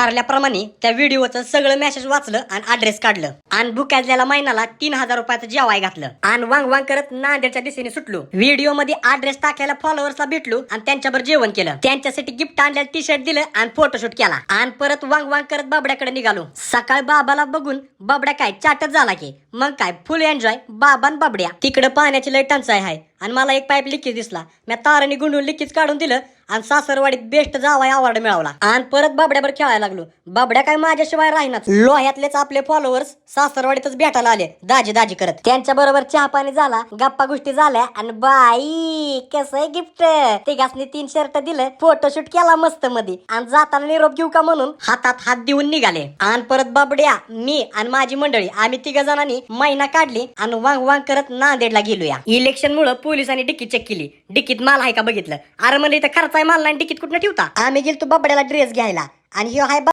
ठरल्याप्रमाणे त्या व्हिडिओचं सगळं मेसेज वाचलं आणि ऍड्रेस काढलं आणि बुकाजलेला महिन्याला 3000 रुपयाचं जेवाय घातलं आणि वांग वांग करत नांदेडच्या दिशेने सुटलो. व्हिडिओ मध्ये ऍड्रेस टाकलेल्या फॉलोअर्सला भेटलो आणि त्यांच्यावर जेवण केलं. त्यांच्यासाठी गिफ्ट आणलेलं टी शर्ट दिलं आणि फोटोशूट केला आणि परत वांग वांग करत बाबड्याकडे निघालो. सकाळ बाबाला बघून बाबड्या काय चाटच झाला की मग काय फुल एन्जॉय बाबा आणि बाबड्या. तिकडं पाण्याची लय टंचाई आहे आणि मला एक पाईप लिकेज दिसला. मी ताराने गुंडून लिकेज काढून दिलं आणि सासरवाडीत बेस्ट जावाय अवॉर्ड मिळवला आणि परत बाबड्यावर खेळायला लागलो. बाबड्या काय माझ्याशिवाय राहीनाच. लोह्यातलेच आपले फॉलोअर्स सासरवाडीतच भेटायला आले दाजी दाजी करत. त्यांच्या बरोबर चहा पाणी झाला, गप्पा गोष्टी झाल्या आणि बाई कसं आहे गिफ्ट. तिघांनी 3 शर्ट दिलं, फोटोशूट केला मस्त मध्ये आणि जाताना निरोप घेऊ का म्हणून हातात हात देऊन निघाले. आणि परत बाबड्या, मी आणि माझी मंडळी आम्ही 3 जणांनी महिना काढली आणि वांग वांग करत नांदेडला गेलोया. इलेक्शन मुळे पोलिसांनी डिक्की चेक केली. डिक्कीत माल आहे का बघितलं. अरे म्हणजे इथं खर्च आहे माल नाही डिक्कीत कुठं ठेवता. आम्ही गेलतो बाबड्याला ड्रेस घ्यायला आणि ह्यो हाय